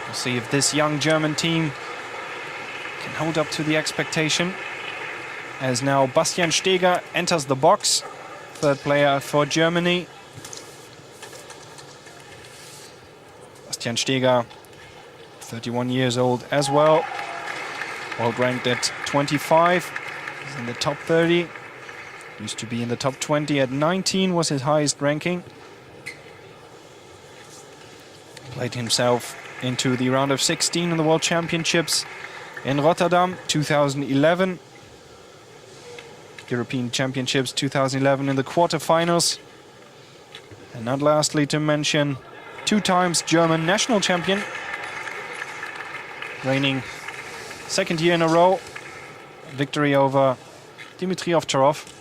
We'll see if this young German team can hold up to the expectation. As now Bastian Steger enters the box, third player for Germany. Bastian Steger, 31 years old as well. World ranked at 25. He's in the top 30. Used to be in the top 20 at 19 was his highest ranking. Played himself into the round of 16 in the World Championships in Rotterdam 2011. European Championships 2011 in the quarterfinals. And not lastly to mention, 2 times German national champion. Reigning second year in a row. Victory over Dmitry Ovcharov.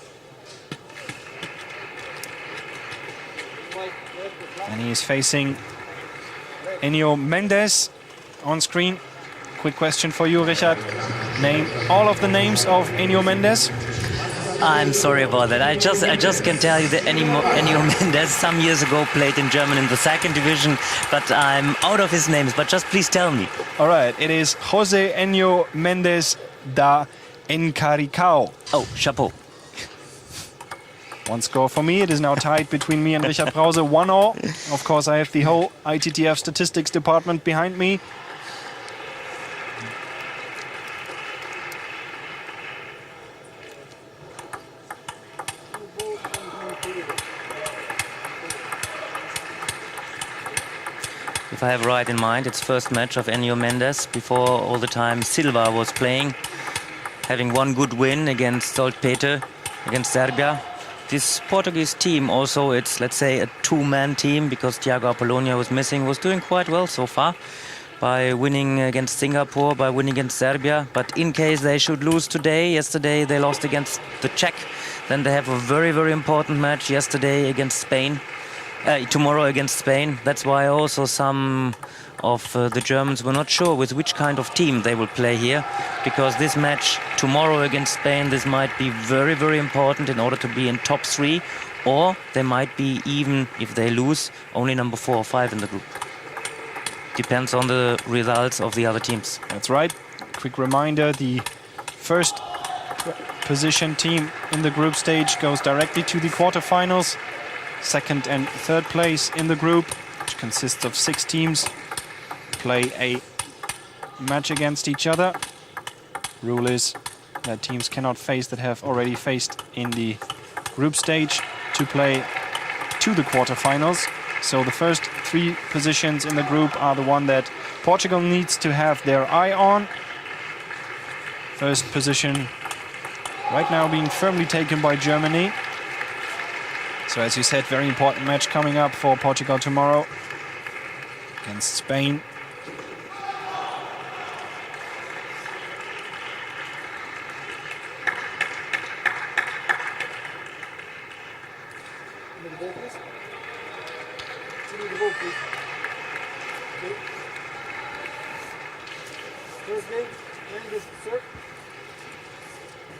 And he is facing Enio Mendes on screen. Quick question for you, Richard. Name all of the names of Enio Mendes. I'm sorry about that. I just can tell you that Enio Mendes some years ago played in German in the 2nd division, but I'm out of his names. But just please tell me. All right, it is José Enio Mendes da Encaricao. Oh, chapeau. 1 score for me. It is now tied between me and Richard Brause, 1-all. Of course, I have the whole ITTF statistics department behind me. If I have right in mind, it's first match of Enio Mendes. Before all the time Silva was playing, having 1 good win against Salzpeter, against Serbia. This Portuguese team also, it's, let's say, a 2-man team because Thiago Apollonia was missing, was doing quite well so far by winning against Singapore, by winning against Serbia. But in case they should lose today, yesterday they lost against the Czech, then they have a very, very important match yesterday against Spain, tomorrow against Spain. That's why also some of the Germans were not sure with which kind of team they will play here, because this match tomorrow against Spain, this might be very, very important in order to be in top 3, or they might be, even if they lose, only number 4 or 5 in the group. Depends on the results of the other teams. That's right. Quick reminder, the first position team in the group stage goes directly to the quarterfinals. Second and third place in the group, which consists of 6 teams, play a match against each other. Rule is that teams cannot face that have already faced in the group stage to play to the quarterfinals. So the first 3 positions in the group are the one that Portugal needs to have their eye on. First position right now being firmly taken by Germany. So as you said, very important match coming up for Portugal tomorrow against Spain.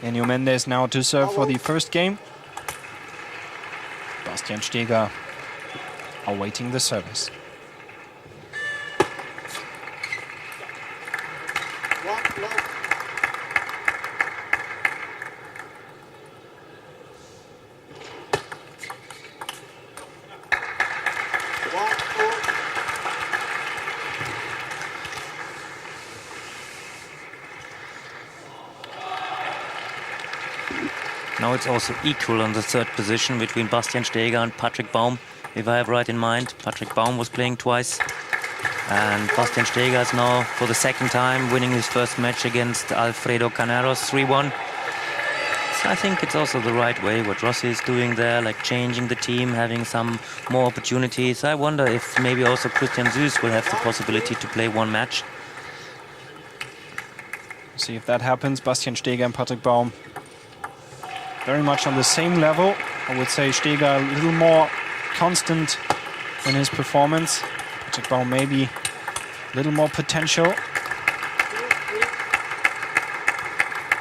Enio Mendes now to serve for the first game. Bastian Steger awaiting the service. Now it's also equal on the 3rd position between Bastian Steger and Patrick Baum. If I have right in mind, Patrick Baum was playing twice. And Bastian Steger is now, for the 2nd time, winning his first match against Alfredo Caneros 3-1. So I think it's also the right way what Rossi is doing there, like changing the team, having some more opportunities. I wonder if maybe also Christian Süß will have the possibility to play 1 match. See if that happens. Bastian Steger and Patrick Baum very much on the same level. I would say Steger a little more constant in his performance. Patrick Baum maybe a little more potential.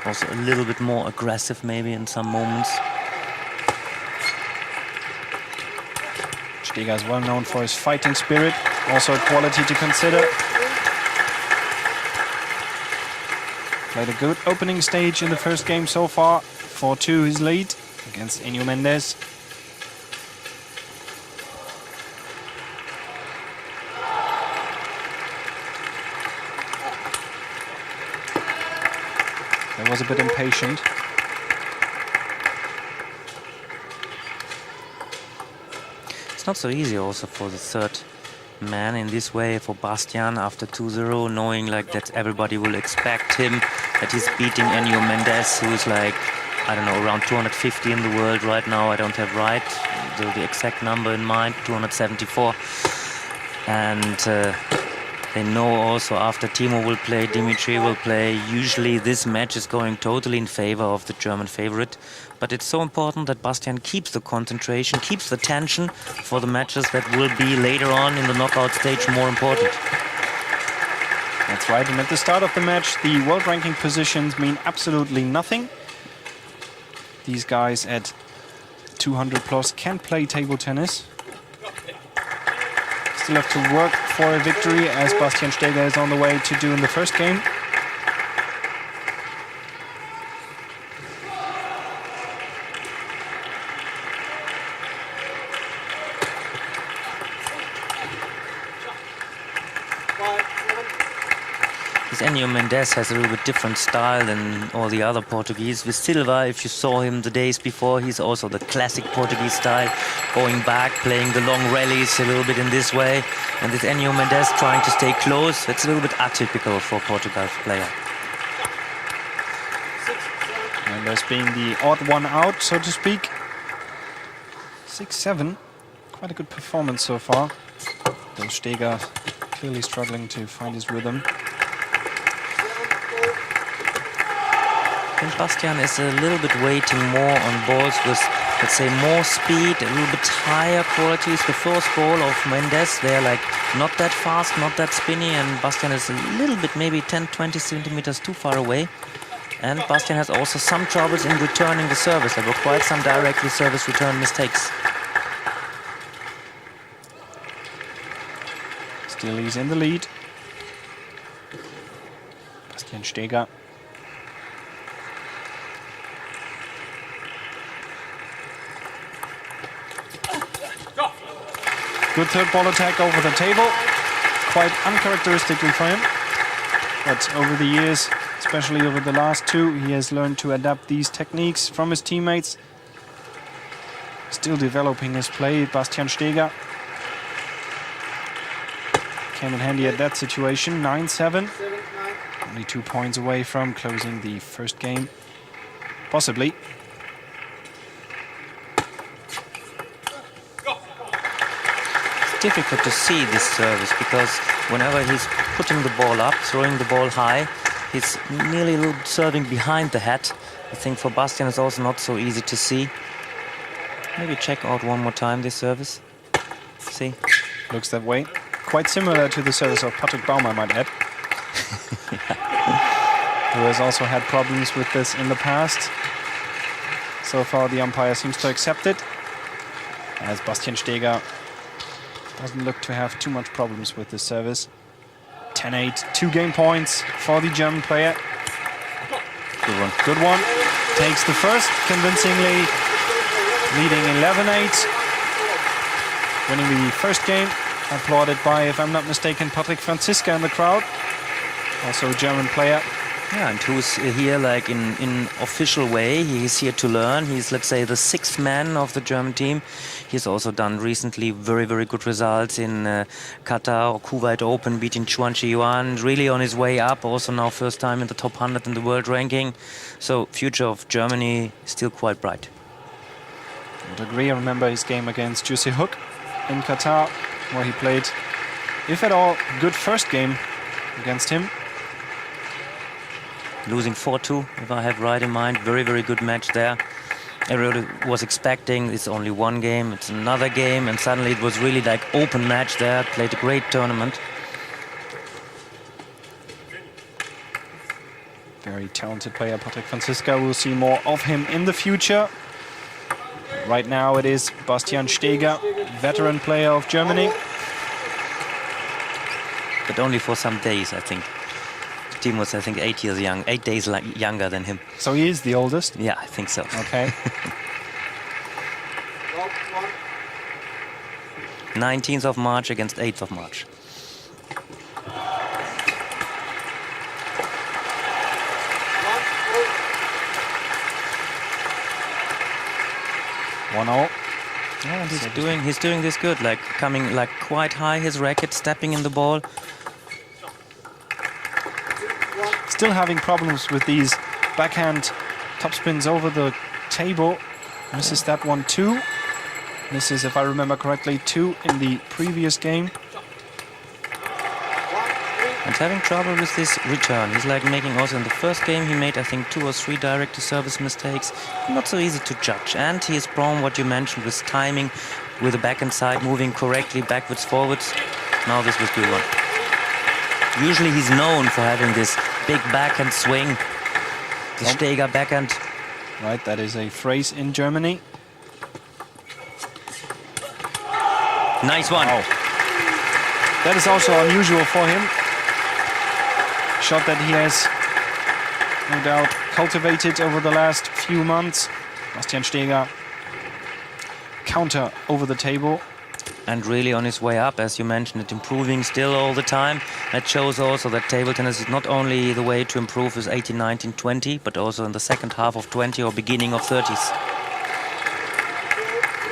Also a little bit more aggressive maybe in some moments. Steger is well known for his fighting spirit, also a quality to consider. Played a good opening stage in the first game so far. 4-2 his lead against Enio Mendes. He was a bit impatient. It's not so easy also for the third man in this way, for Bastian after 2-0, knowing like that everybody will expect him, that he's beating Enio Mendes, who is like, I don't know, around 250 in the world right now. I don't have the exact number in mind, 274. And they know also after Timo will play, Dimitri will play, usually this match is going totally in favor of the German favorite. But it's so important that Bastian keeps the concentration, keeps the tension for the matches that will be later on in the knockout stage more important. That's right, and at the start of the match, the world ranking positions mean absolutely nothing. These guys at 200 plus can play table tennis. Still have to work for a victory, as Bastian Steger is on the way to do in the first game. Enio Mendes has a little bit different style than all the other Portuguese. With Silva, if you saw him the days before, he's also the classic Portuguese style, going back, playing the long rallies a little bit in this way. And with Enio Mendes trying to stay close, it's a little bit atypical for Portugal's player. Mendes being the odd one out, so to speak. 6-7, quite a good performance so far. Though Steger clearly struggling to find his rhythm. I think Bastian is a little bit waiting more on balls with, let's say, more speed, a little bit higher qualities. The first ball of Mendes, they're like not that fast, not that spinny, and Bastian is a little bit, maybe 10-20 centimeters too far away. And Bastian has also some troubles in returning the service. There were quite some directly service return mistakes. Still he's in the lead. Bastian Steger. Good third ball attack over the table. Quite uncharacteristically for him. But over the years, especially over the last two, he has learned to adapt these techniques from his teammates. Still developing his play, Bastian Steger. Came in handy at that situation, 9-7. Only 2 points away from closing the first game. Possibly. Difficult to see this service, because whenever he's putting the ball up, throwing the ball high, he's nearly a little serving behind the head. I think for Bastian it's also not so easy to see. Maybe check out one more time this service. See? Looks that way. Quite similar to the service of Patrick Baum, I might add. Who has also had problems with this in the past. So far the umpire seems to accept it, as Bastian Steger doesn't look to have too much problems with this service. 10-8, 2 game points for the German player. Good one. Good one. Takes the first convincingly, leading 11-8. Winning the first game, applauded by, if I'm not mistaken, Patrick Franziska in the crowd. Also a German player. Yeah, and who's here like in official way. He's here to learn. He's, let's say, the 6th man of the German team. He's also done recently very, very good results in Qatar or Kuwait Open, beating Chuan Chi Yuan. Really on his way up. Also now first time in the top 100 in the world ranking. So future of Germany still quite bright. I would agree. I remember his game against Jussi Hook in Qatar, where he played, if at all, good first game against him. Losing 4-2, if I have right in mind. Very, very good match there. Everybody was expecting it's only one game, it's another game, and suddenly it was really like open match there. Played a great tournament. Very talented player, Patrick Franziska. We'll see more of him in the future. Right now it is Bastian Steger, veteran player of Germany. But only for some days, I think. Team was, I think, 8 years young, 8 days younger than him. So he is the oldest? Yeah, I think so. Okay. 19th of March against 8th of March. 1-0. Yeah, he's doing this good, like coming like quite high, his racket, stepping in the ball. Still having problems with these backhand topspins over the table. Misses that one too. Misses, if I remember correctly, 2 in the previous game. And having trouble with this return. He's like making also in the first game, he made, I think, 2 or 3 direct-to-service mistakes. Not so easy to judge. And he is prone, what you mentioned, with timing, with the backhand side, moving correctly backwards, forwards. Now this was good one. Usually he's known for having this big backhand swing. The Steger backhand. Right, that is a phrase in Germany. Nice one. Oh. That is also unusual for him. Shot that he has no doubt cultivated over the last few months. Bastian Steger, counter over the table. And really on his way up, as you mentioned, it improving still all the time. That shows also that table tennis is not only the way to improve with 18, 19, 20, but also in the second half of 20 or beginning of 30s.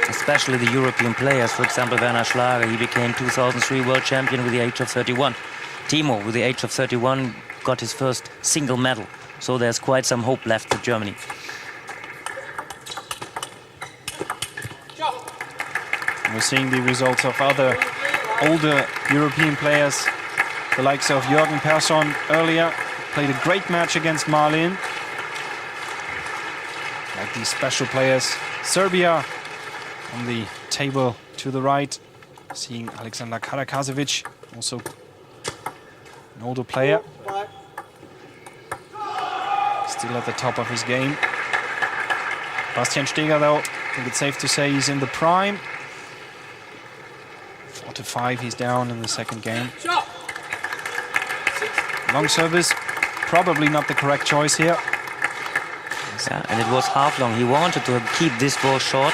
Especially the European players, for example, Werner Schlager, he became 2003 world champion with the age of 31. Timo, with the age of 31, got his first single medal. So there's quite some hope left for Germany. We're seeing the results of other older European players, the likes of Jürgen Persson earlier, played a great match against Marlin. Like these special players, Serbia on the table to the right, seeing Alexander Karakasevic, also an older player, still at the top of his game. Bastian Steger, though, I think it's safe to say he's in the prime. 4-5, he's down in the second game. Long service, probably not the correct choice here. Yeah, and it was half long. He wanted to keep this ball short,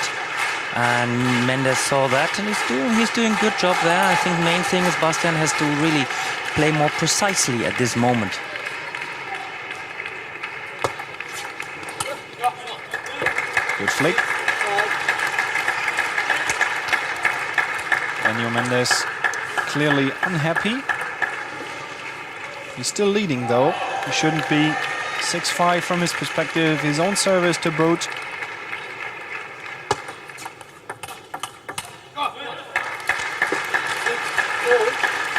and Mendes saw that, and he's doing good job there. I think main thing is Bastian has to really play more precisely at this moment. Good flick. Daniel Mendes clearly unhappy. He's still leading though. He shouldn't be. 6-5 from his perspective. His own service to boot.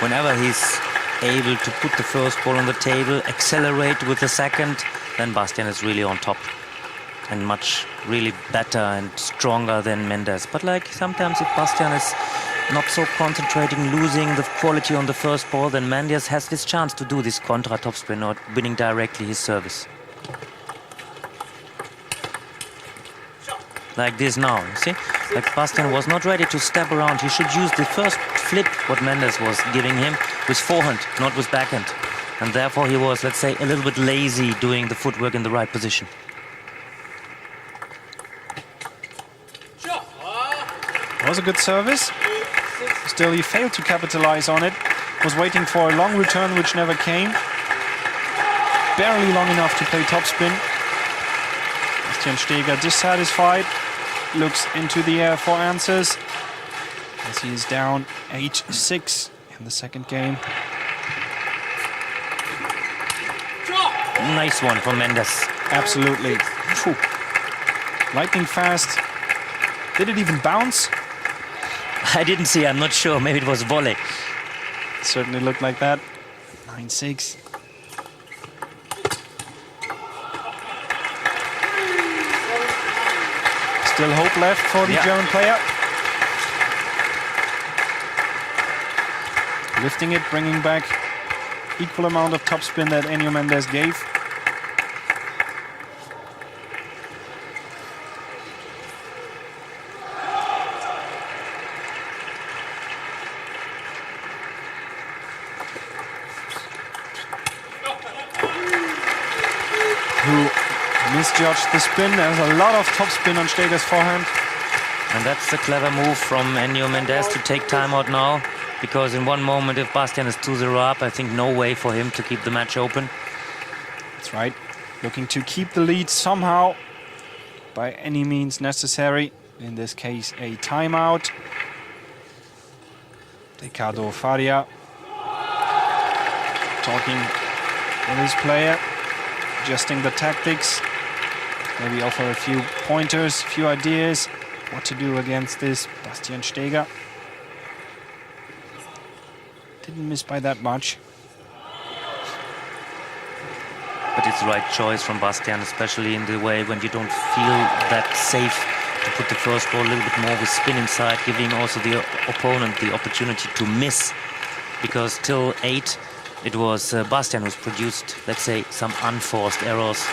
Whenever he's able to put the first ball on the table, accelerate with the second, then Bastian is really on top. And much really better and stronger than Mendes. But like sometimes if Bastian is not so concentrating, losing the quality on the first ball, then Mendes has this chance to do this contra topspin or winning directly his service. Like this now, you see? Like Bastian was not ready to step around. He should use the first flip what Mendes was giving him with forehand, not with backhand. And therefore he was, let's say, a little bit lazy doing the footwork in the right position. It was a good service. Still, he failed to capitalize on it. Was waiting for a long return, which never came. Barely long enough to play topspin. Bastian Steger dissatisfied. Looks into the air for answers. As he is down 8-6 in the second game. Nice one from Mendes. Absolutely. Phew. Lightning fast. Did it even bounce? I didn't see, I'm not sure. Maybe it was volley. Certainly looked like that. 9-6. Still hope left for the German player. Lifting it, bringing back equal amount of topspin that Enio Mendes gave. misjudged the spin. There's a lot of topspin on Steger's forehand. And that's a clever move from Enio Mendes to take timeout now, because in one moment, if Bastian is 2-0 up, I think no way for him to keep the match open. That's right. Looking to keep the lead somehow by any means necessary. In this case, a timeout. Ricardo Faria talking with his player, adjusting the tactics, maybe offer a few pointers, a few ideas what to do against this Bastian Steger. Didn't miss by that much. But it's the right choice from Bastian, especially in the way when you don't feel that safe to put the first ball a little bit more with spin inside, giving also the opponent the opportunity to miss. Because till 8, it was Bastian who's produced, let's say, some unforced errors.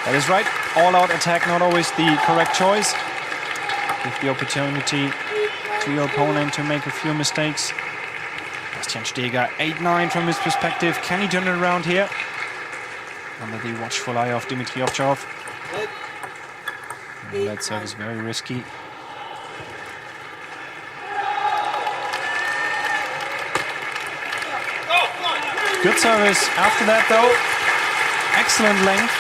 That is right. All-out attack, not always the correct choice. Give the opportunity to your opponent to make a few mistakes. Bastian Steger, 8-9 from his perspective. Can he turn it around here? Under the watchful eye of Dmitry Ovcharov. That serve is very risky. Good service. After that, though, excellent length.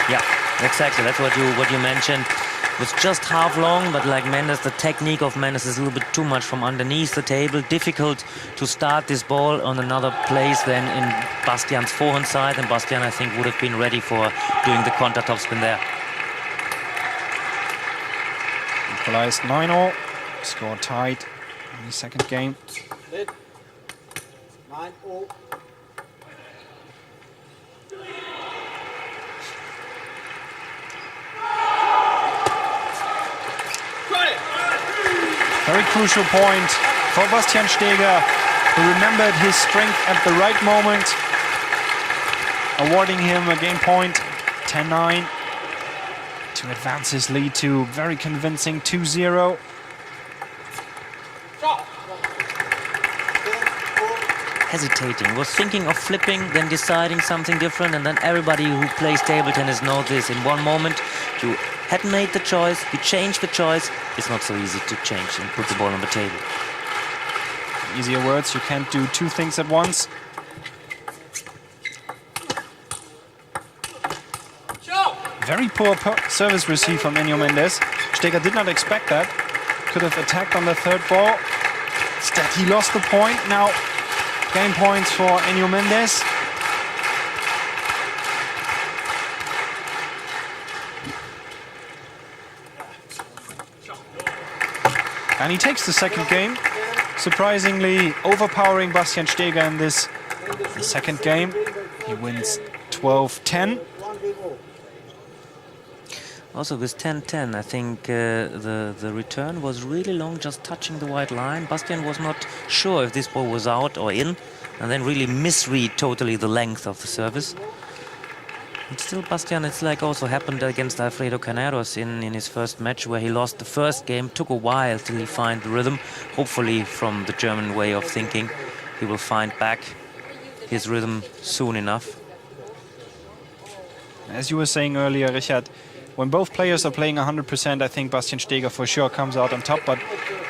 Yeah, exactly. That's what you mentioned. It was just half long, but like Mendes, the technique of Mendes is a little bit too much from underneath the table. Difficult to start this ball on another place than in Bastian's forehand side. And Bastian, I think, would have been ready for doing the counter topspin there. Equalized 9-0. Score tied in the second game. 9-0. Very crucial point for Bastian Steger, who remembered his strength at the right moment, awarding him a game point, 10-9, to advance his lead to very convincing 2-0. Hesitating, was thinking of flipping, then deciding something different, and then everybody who plays table tennis knows this. In one moment, you had made the choice, you changed the choice. It's not so easy to change and put the ball on the table. Easier words, you can't do two things at once. Very poor service receive from Enio Mendes. Steger did not expect that. Could have attacked on the third ball. Instead, he lost the point. Now, game points for Enio Mendes. And he takes the second game, surprisingly overpowering Bastian Steger in the second game. He wins 12-10. Also with 10-10, I think the return was really long, just touching the white line. Bastian was not sure if this ball was out or in, and then really misread totally the length of the service. But still, Bastian, it's like also happened against Alfredo Caneros in his first match, where he lost the first game. Took a while till he find the rhythm. Hopefully, from the German way of thinking, he will find back his rhythm soon enough. As you were saying earlier, Richard, when both players are playing 100%, I think Bastian Steger for sure comes out on top. But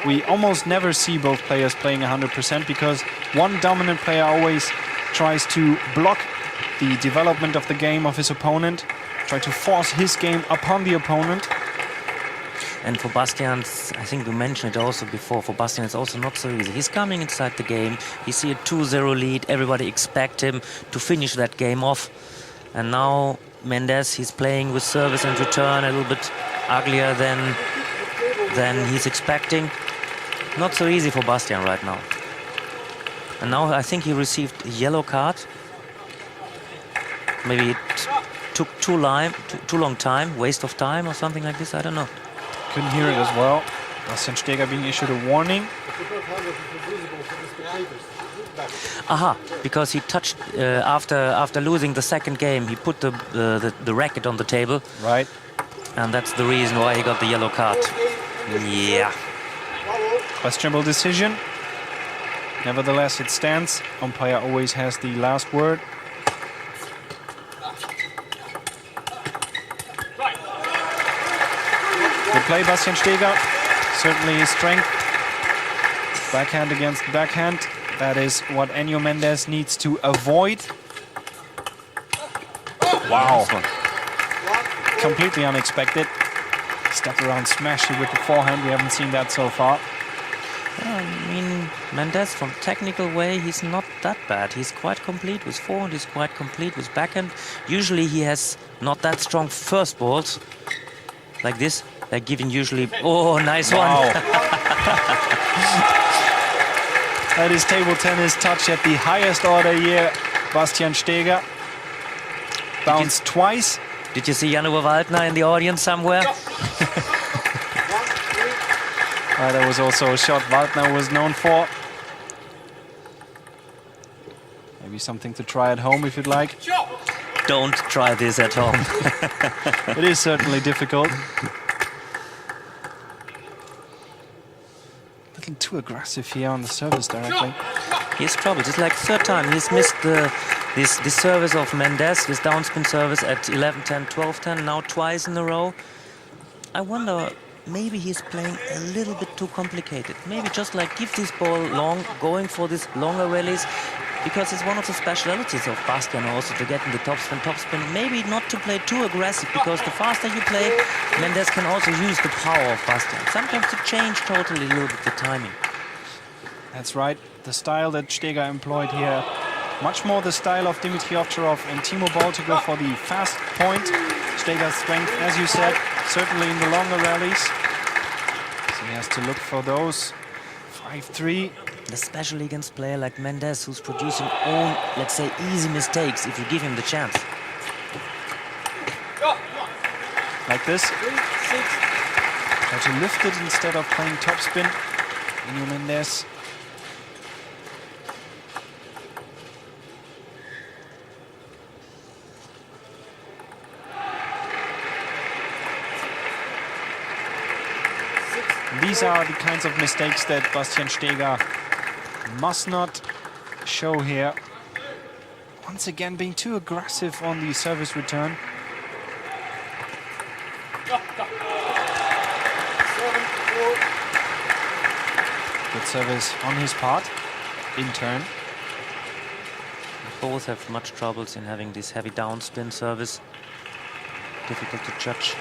we almost never see both players playing 100% because one dominant player always tries to block the development of the game of his opponent, try to force his game upon the opponent. And for Bastian, I think we mentioned it also before, for Bastian it's also not so easy. He's coming inside the game, he see a 2-0 lead, everybody expect him to finish that game off. And now Mendes, he's playing with service and return a little bit uglier than he's expecting. Not so easy for Bastian right now. And now I think he received a yellow card. Maybe it took too long time, waste of time or something like this, I don't know. Couldn't hear it as well. Bastian Steger being issued a warning. Aha, because he touched, after losing the second game, he put the racket on the table. Right. And that's the reason why he got the yellow card. Yeah. Questionable decision. Nevertheless, it stands. Umpire always has the last word. Good play, Bastian Steger. Certainly his strength. Backhand against backhand. That is what Enio Mendes needs to avoid. Wow. Completely unexpected. Step around, smash it with the forehand. We haven't seen that so far. I mean, Mendes, from technical way, he's not that bad. He's quite complete with forehand, he's quite complete with backhand. Usually he has not that strong first balls. Like this, like giving usually... Oh, nice one. That is table tennis touch at the highest order here. Bastian Steger. Bounced twice. Did you see Jan-Uwe Waldner in the audience somewhere? That was also a shot Waldner was known for. Maybe something to try at home if you'd like. Don't try this at home. It is certainly difficult. A little too aggressive here on the service directly. He has trouble. It's like third time. He's missed this service of Mendes, this downspin service at 11-10, 12-10, now twice in a row. I wonder, maybe he's playing a little bit too complicated. Maybe just like give this ball long, going for these longer rallies, because it's one of the specialities of Bastian also to get in the topspin. Maybe not to play too aggressive, because the faster you play, Mendes can also use the power of Bastian. Sometimes to change totally a little bit the timing. That's right. The style that Steger employed here, much more the style of Dmitry Ovcharov and Timo Boll to go for the fast point. Steger's strength, as you said, certainly in the longer rallies. So he has to look for those. 5-3. Especially against a player like Mendes, who's producing own, let's say, easy mistakes if you give him the chance. Like this. Try to lift it instead of playing topspin. Enio Mendes. These are the kinds of mistakes that Bastian Steger must not show here. Once again, being too aggressive on the service return. Good service on his part, in turn. Both have much troubles in having this heavy downspin service. Difficult to judge.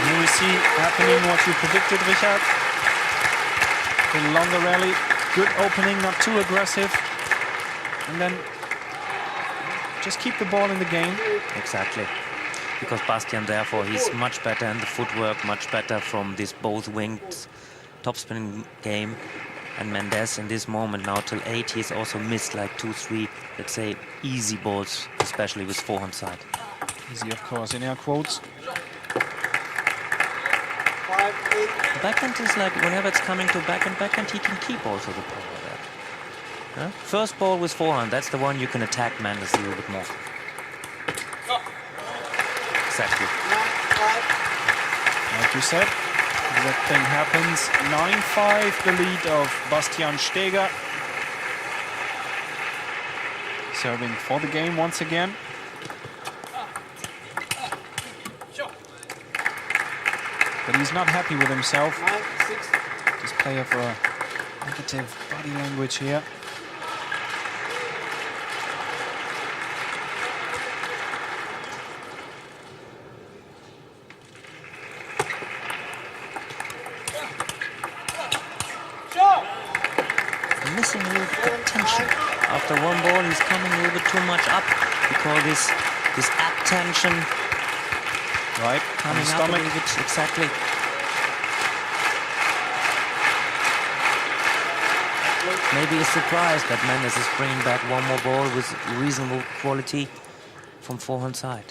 Here we see happening what you predicted, Richard. A longer rally, good opening, not too aggressive. And then just keep the ball in the game. Exactly. Because Bastian, therefore, he's much better in the footwork, much better from this both winged topspin game. And Mendes in this moment now till 8, he's also missed like 2-3, let's say, easy balls, especially with forehand side. Easy, of course, in air quotes. Backhand is like, whenever it's coming to backhand, he can keep also the power there. Huh? First ball with forehand, that's the one you can attack Mendes a little bit more. Exactly. Like you said, that thing happens. 9-5, the lead of Bastian Steger. Serving for the game once again. But he's not happy with himself. Display of a negative body language here. Missing a little bit of tension. After one ball, he's coming a little bit too much up. We call this ab tension. Right, coming up a little bit, exactly. Maybe a surprise that Mendes is bringing back one more ball with reasonable quality from forehand side.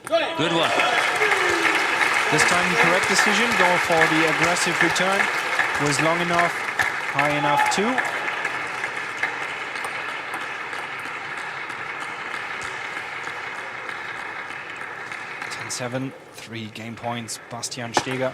Good one. This time the correct decision, go for the aggressive return. Was long enough, high enough too. 10-7, 3 game points, Bastian Steger.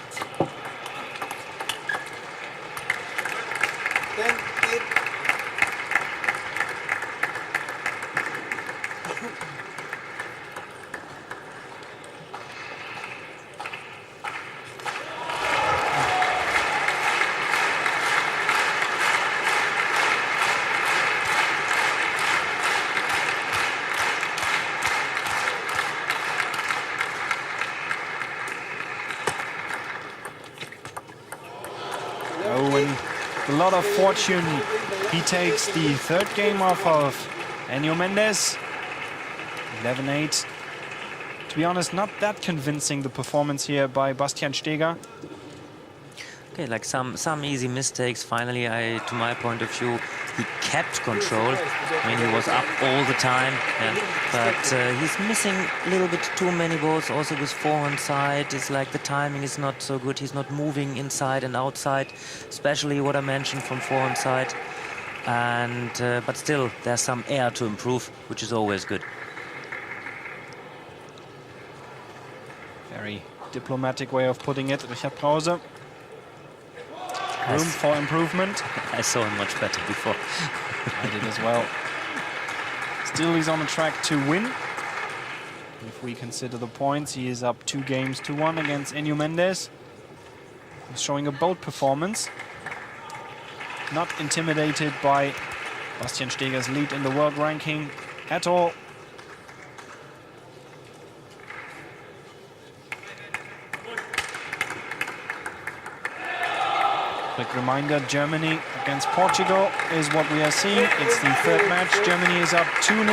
lot of fortune. He takes the third game off of Enio Mendes. 11-8. To be honest, not that convincing, the performance here by Bastian Steger. Okay, like some easy mistakes. Finally, to my point of view, he kept control. I mean, he was up all the time, but he's missing a little bit too many balls. Also, with forehand side, it's like the timing is not so good. He's not moving inside and outside, especially what I mentioned from forehand side. And but still, there's some air to improve, which is always good. Very diplomatic way of putting it, Richard Brause. Room for improvement. I saw him much better before. I did as well. Still, he's on the track to win. If we consider the points, he is up 2 games to 1 against Enio Mendes. He's showing a bold performance. Not intimidated by Bastian Steger's lead in the world ranking at all. Quick reminder, Germany against Portugal is what we are seeing. It's the third match. Germany is up 2-0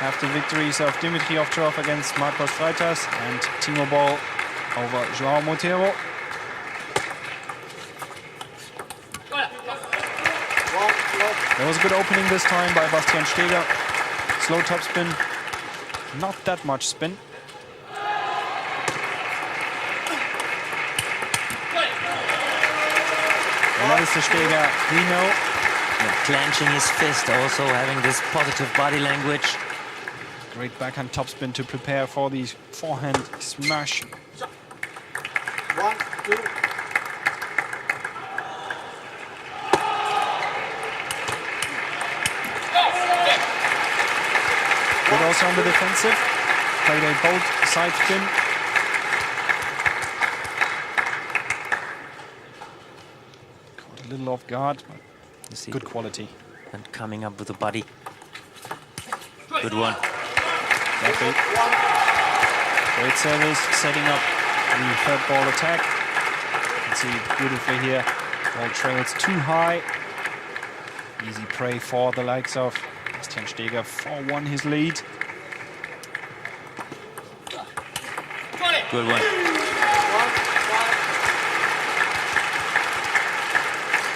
after victories of Dimitri Ovtcharov against Marcos Freitas and Timo Boll over João Monteiro. There was a good opening this time by Bastian Steger. Slow topspin, not that much spin. And that is the Steger we know. Yeah, clenching his fist, also having this positive body language. Great backhand topspin to prepare for the forehand smash. 1, 2. Good also on the defensive. Played a bold side spin. Caught a little off guard, but You see, good quality. and coming up with the body. Good one. Exactly. Great service, setting up the third ball attack. You can see beautifully here. Ball trails too high. Easy prey for the likes of Bastian Steger. 4-1 his lead. Good one.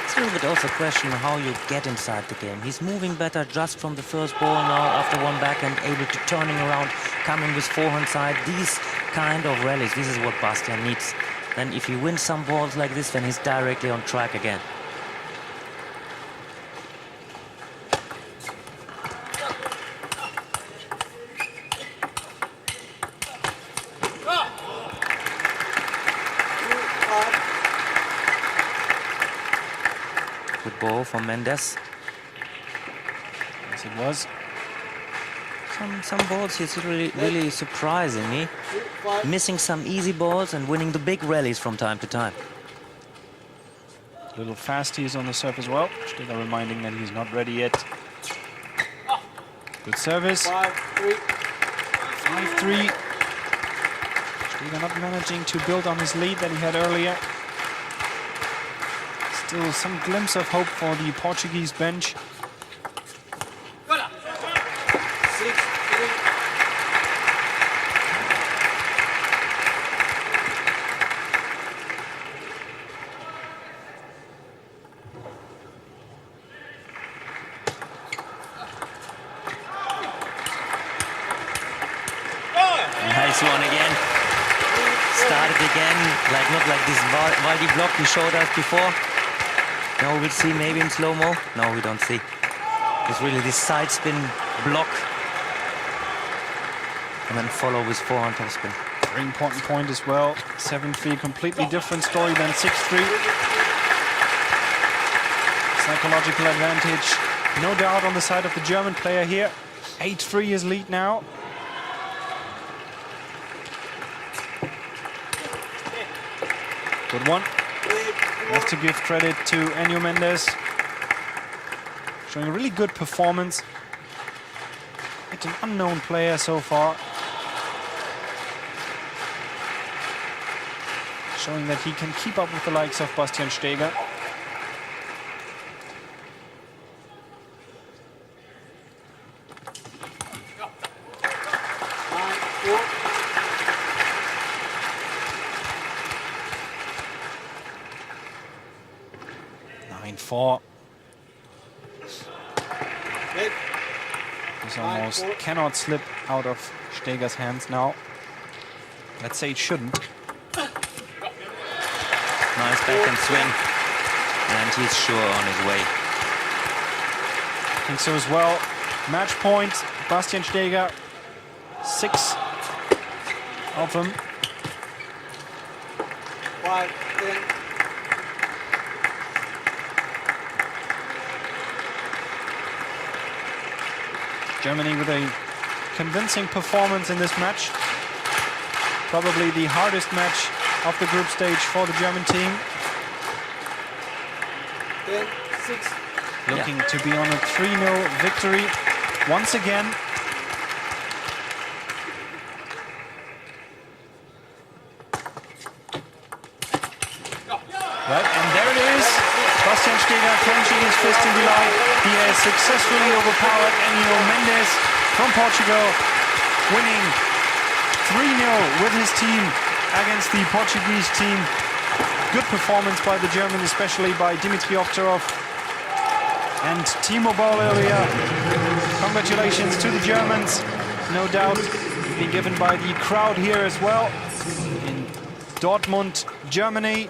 It's a little bit also a question of how you get inside the game. He's moving better just from the first ball now after one backhand, able to turning around, coming with forehand side. These kind of rallies, this is what Bastian needs. Then if he wins some balls like this, then he's directly on track again. Good ball from Mendes. Yes, it was. Some balls he's really surprising me. Missing some easy balls and winning the big rallies from time to time. A little fast he is on the serve as well. Steger reminding that he's not ready yet. Good service. 5-3. 5-3. Steger not managing to build on his lead that he had earlier. Still some glimpse of hope for the Portuguese bench. 6-3. Nice one again. Started again, like not like this Valdi block he showed us before. Now we'll see maybe in slow-mo. No, we don't see. It's really this side spin block. And then follow with forehand top spin. Very important point as well. 7-3, completely different story than 6-3. Psychological advantage, no doubt on the side of the German player here. 8-3 his lead now. Good one. Have to give credit to Enio Mendes. Showing a really good performance. It's an unknown player so far. Showing that he can keep up with the likes of Bastian Steger. 4. Wait. This almost cannot slip out of Steger's hands now. Let's say it shouldn't. Nice backhand swing. And he's sure on his way. I think so as well. Match point, Bastian Steger. 6 of them. 5, 10. Germany with a convincing performance in this match. Probably the hardest match of the group stage for the German team. 10, 6. Looking to be on a 3-0 victory once again. Right, and there it is. Bastian Steger clenching his fist in delight. He has successfully overpowered Mendes from Portugal, winning 3-0 with his team against the Portuguese team. Good performance by the German, especially by Dimitrov and Timo Boll earlier. Congratulations to the Germans. No doubt being given by the crowd here as well in Dortmund, Germany,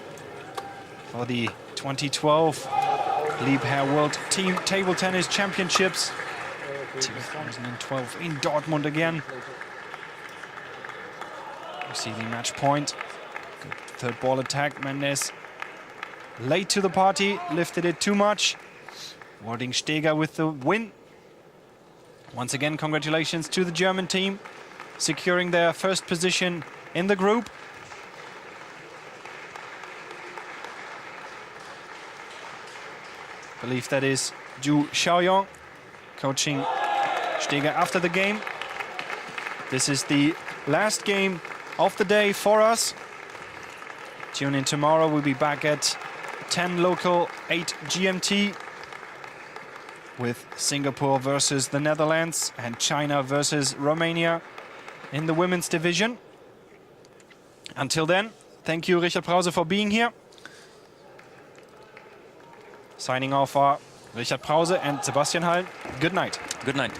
for the 2012 Liebherr World Team Table Tennis Championships. 2012 in Dortmund again. You see the match point. Good third ball attack. Mendes late to the party, lifted it too much. Awarding Steger with the win. Once again, congratulations to the German team, securing their first position in the group. I believe that is Zhu Xiaoyong coaching Steger after the game. This is the last game of the day for us. Tune in tomorrow. We'll be back at 10 local, 8 GMT with Singapore versus the Netherlands and China versus Romania in the women's division. Until then, thank you, Richard Brause, for being here. Signing off are Richard Brause and Sebastian Hall. Good night. Good night.